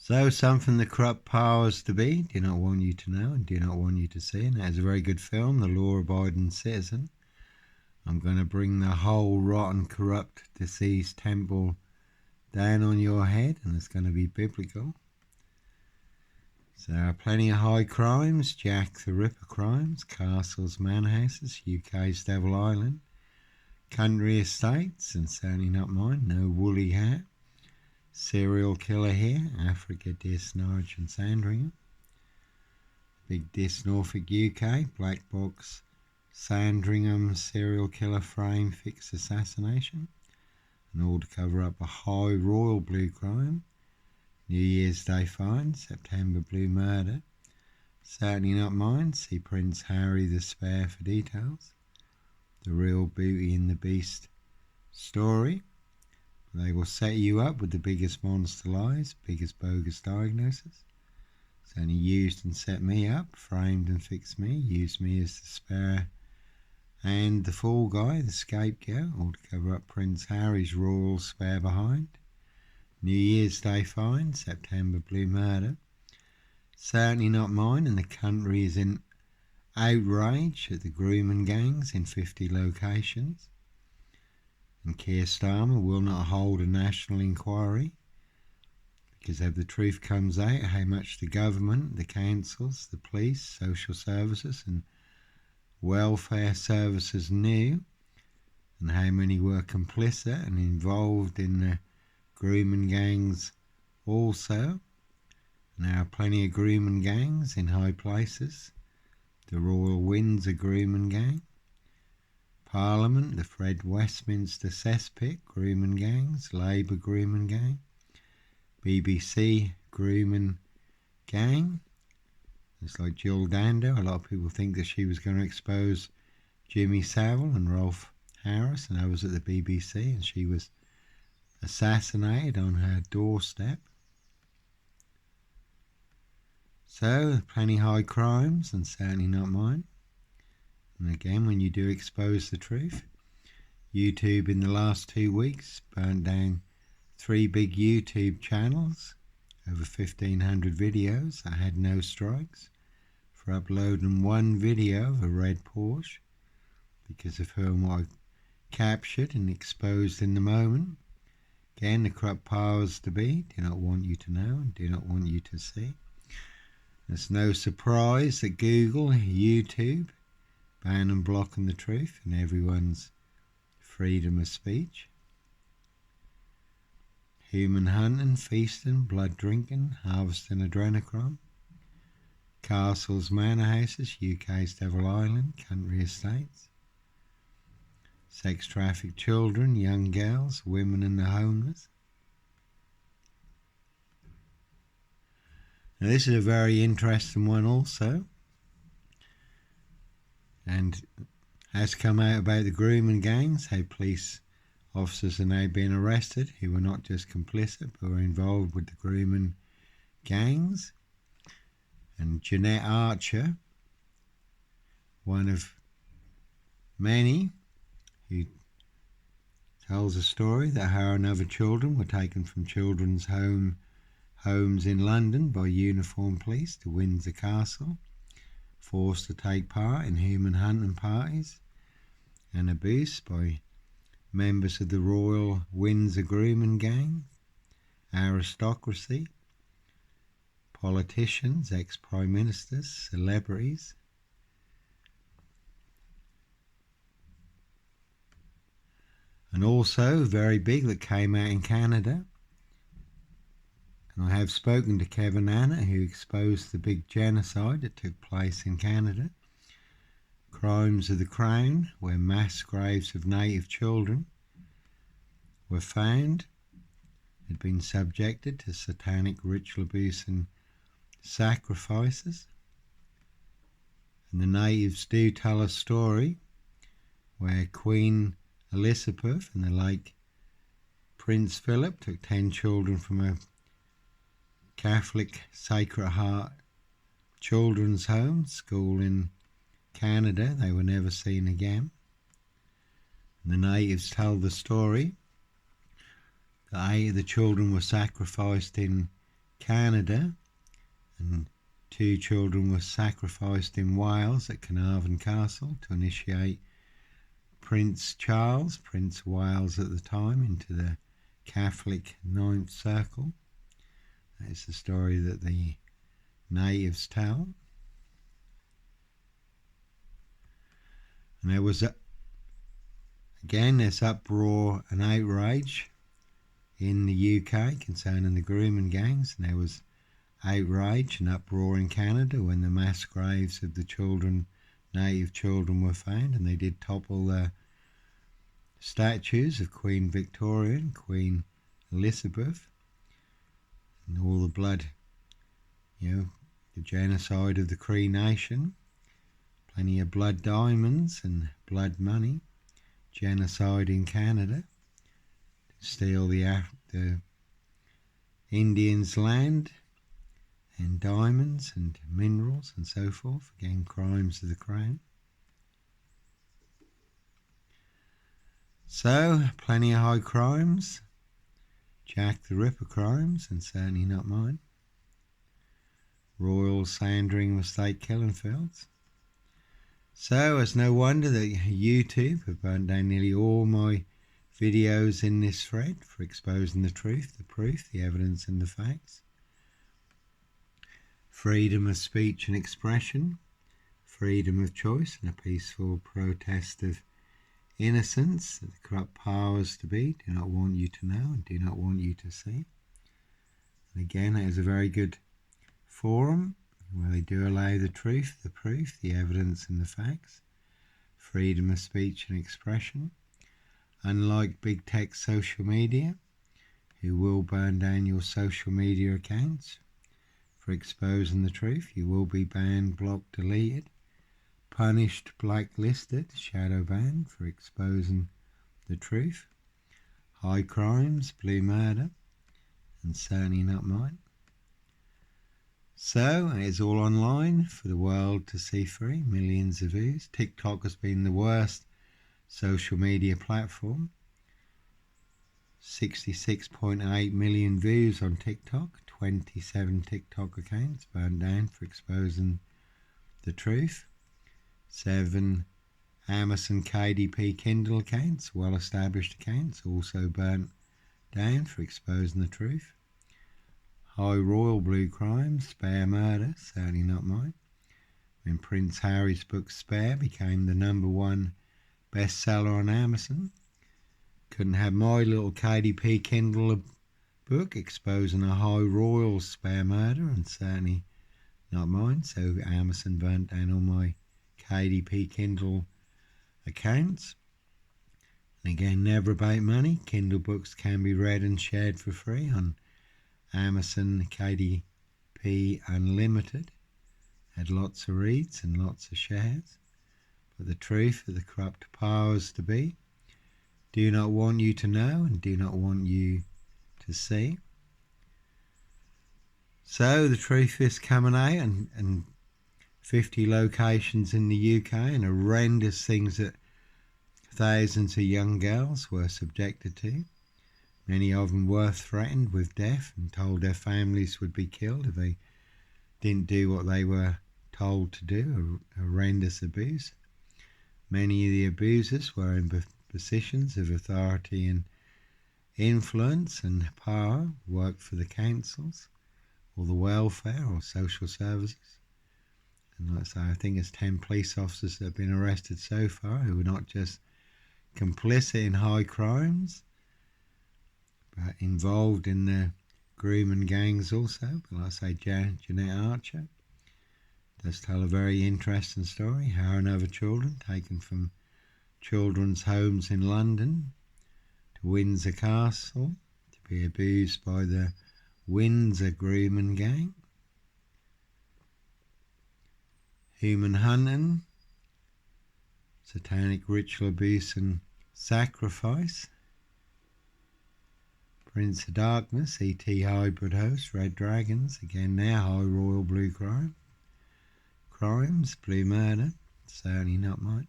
So something the corrupt powers to be do not want you to know and do not want you to see, and that is a very good film, The Law-Abiding Citizen. I'm going to bring the whole rotten, corrupt, diseased temple down on your head, and it's going to be biblical. So there are plenty of high crimes, Jack the Ripper crimes, castles, manor houses, UK's Devil Island, country estates, and certainly not mine, no woolly hat. Serial killer here, Africa, Dis, Norwich and Sandringham. Big Dis, Norfolk, UK, black box, Sandringham serial killer frame fix assassination. And all to cover up a high royal blue crime. New Year's Day fine, September blue murder. Certainly not mine, see Prince Harry the Spare for details. The real Beauty and the Beast story. They will set you up with the biggest monster lies, biggest bogus diagnosis. It's only used and set me up, framed and fixed me, used me as the spare and the fall guy, the scapegoat, all to cover up Prince Harry's royal spare behind. New Year's Day fine, September blue murder. Certainly not mine, and the country is in outrage at the grooming gangs in 50 locations. And Keir Starmer will not hold a national inquiry because if the truth comes out how much the government, the councils, the police, social services and welfare services knew and how many were complicit and involved in the grooming gangs also. And there are plenty of grooming gangs in high places. The Royal Windsor grooming gang. Parliament, the Fred Westminster cesspit grooming gangs, Labour grooming gang, BBC grooming gang. It's like Jill Dando. A lot of people think that she was going to expose Jimmy Savile and Rolf Harris and others at the BBC, and she was assassinated on her doorstep. So, plenty high crimes, and certainly not mine. And again, when you do expose the truth, YouTube in the last 2 weeks burnt down 3 big YouTube channels, over 1,500 videos. I had no strikes for uploading one video of a red Porsche because of whom I captured and exposed in the moment. Again, the corrupt powers to be do not want you to know and do not want you to see. It's no surprise that Google, YouTube, ban and blocking the truth and everyone's freedom of speech. Human hunting, feasting, blood drinking, harvesting adrenochrome. Castles, manor houses, UK's Devil Island, country estates. Sex trafficked children, young girls, women and the homeless. Now this is a very interesting one also. And has come out about the grooming gangs, how police officers are now being arrested who were not just complicit but were involved with the grooming gangs. And Jeanette Archer, one of many who tells a story that her and other children were taken from children's homes in London by uniformed police to Windsor Castle, forced to take part in human hunting parties and abuse by members of the Royal Windsor grooming gang, aristocracy, politicians, ex-prime ministers, celebrities. And also very big that came out in Canada. And I have spoken to Kevin Anna, who exposed the big genocide that took place in Canada. Crimes of the Crown, where mass graves of native children were found, had been subjected to satanic ritual abuse and sacrifices. And the natives do tell a story where Queen Elizabeth and the late Prince Philip took 10 children from a Catholic Sacred Heart children's home school in Canada. They were never seen again. And the natives tell the story that 8 of the children were sacrificed in Canada, and 2 children were sacrificed in Wales at Carnarvon Castle to initiate Prince Charles, Prince of Wales at the time, into the Catholic Ninth Circle. That is the story that the natives tell. And there was again this uproar and outrage in the UK concerning the grooming gangs, and there was outrage and uproar in Canada when the mass graves of the children, native children, were found, and they did topple the statues of Queen Victoria and Queen Elizabeth, and all the blood, the genocide of the Cree Nation, plenty of blood diamonds and blood money, genocide in Canada, to steal the Indians' land and diamonds and minerals and so forth, again crimes of the crown. So, plenty of high crimes, Jack the Ripper crimes, and certainly not mine. Royal Sandringham estate killing fields. So it's no wonder that YouTube have burnt down nearly all my videos in this thread for exposing the truth, the proof, the evidence and the facts. Freedom of speech and expression, freedom of choice, and a peaceful protest of innocence that the corrupt powers to be do not want you to know and do not want you to see. And again, it is a very good forum where they do allow the truth, the proof, the evidence and the facts. Freedom of speech and expression. Unlike big tech social media, who will burn down your social media accounts for exposing the truth, you will be banned, blocked, deleted, punished, blacklisted, shadow banned for exposing the truth. High crimes, blue murder, and certainly not mine. So it is all online for the world to see free, millions of views. TikTok has been the worst social media platform. 66.8 million views on TikTok, 27 TikTok accounts burned down for exposing the truth. 7 Amazon KDP Kindle accounts, well-established accounts, also burnt down for exposing the truth. High royal blue crimes, Spare murder, certainly not mine. When Prince Harry's book Spare became the #1 bestseller on Amazon, couldn't have my little KDP Kindle book exposing a high royal Spare murder, and certainly not mine. So Amazon burnt down all my KDP Kindle accounts. And again, never about money. Kindle books can be read and shared for free on Amazon KDP Unlimited. Had lots of reads and lots of shares. But the truth of the corrupt powers to be do not want you to know and do not want you to see. So the truth is coming out, and 50 locations in the UK, and horrendous things that thousands of young girls were subjected to. Many of them were threatened with death and told their families would be killed if they didn't do what they were told to do. Horrendous abuse. Many of the abusers were in positions of authority and influence and power, worked for the councils or the welfare or social services. And like I say, I think it's 10 police officers that have been arrested so far who were not just complicit in high crimes, but involved in the grooming gangs also. But like I say, Jeanette Archer does tell a very interesting story how another children taken from children's homes in London to Windsor Castle to be abused by the Windsor grooming gang. Human hunting, satanic ritual abuse and sacrifice. Prince of Darkness, E.T. hybrid host, Red Dragons, again now high royal blue crimes, blue murder, certainly not mine.